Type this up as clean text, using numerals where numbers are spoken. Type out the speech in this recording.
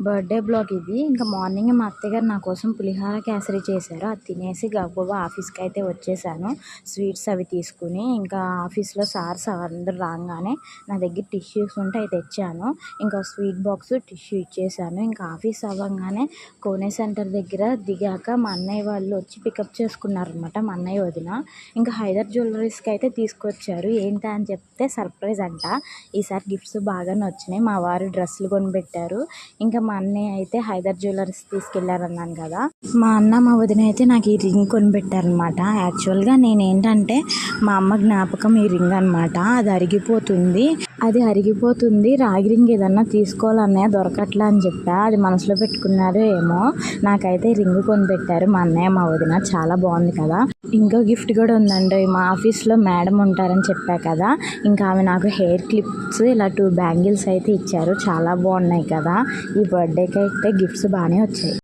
Birthday blog ఇది. ఇంకా morning మా అత్తయ్యగారు నా కోసం పులిహార కేసరి చేశారు. అది తినేసి గబగబా ఆఫీస్కి అయితే వచ్చేసాను. స్వీట్స్ అవి తీసుకుని ఇంకా ఆఫీస్లో సార్స్ అందరూ రాగానే నా దగ్గర టిష్యూస్ ఉంటే అవి తెచ్చాను. ఇంకా స్వీట్ బాక్స్ టిష్యూ ఇచ్చేసాను. ఇంకా ఆఫీస్ అవ్వగానే కోనే సెంటర్ దగ్గర దిగాక మా అన్నయ్య వాళ్ళు వచ్చి పికప్ చేసుకున్నారనమాట. మా అన్నయ్య వదిన ఇంకా హైదర్ జ్యువెలరీస్కి అయితే తీసుకొచ్చారు. ఏంటా అని చెప్తే సర్ప్రైజ్ అంట. ఈసారి గిఫ్ట్స్ బాగానే వచ్చినాయి. మా వారు డ్రెస్సులు కొనిపెట్టారు. ఇంకా మా అన్నయ్య అయితే హైదర్ జ్యువెలర్స్ తీసుకెళ్లారన్నాను కదా. మా అన్న మా వదిన అయితే నాకు ఈ రింగ్ కొనిపెట్టారనమాట. యాక్చువల్గా నేనేంటంటే మా అమ్మ జ్ఞాపకం ఈ రింగ్ అనమాట. అది అరిగిపోతుంది రాగి రింగ్ ఏదన్నా తీసుకోవాలన్నయ్య దొరకట్లా అని చెప్పా. అది మనసులో పెట్టుకున్నారో ఏమో నాకైతే రింగ్ కొనిపెట్టారు మా అన్నయ్య మా వదిన. చాలా బాగుంది కదా. ఇంకో గిఫ్ట్ కూడా ఉందండి. మా ఆఫీస్లో మేడం ఉంటారని చెప్పా కదా. ఇంకా ఆమె నాకు హెయిర్ క్లిప్స్ ఇలా 2 బ్యాంగిల్స్ అయితే ఇచ్చారు. చాలా బాగున్నాయి కదా. ఈ బర్త్డేకి అయితే గిఫ్ట్స్ బాగానే వచ్చాయి.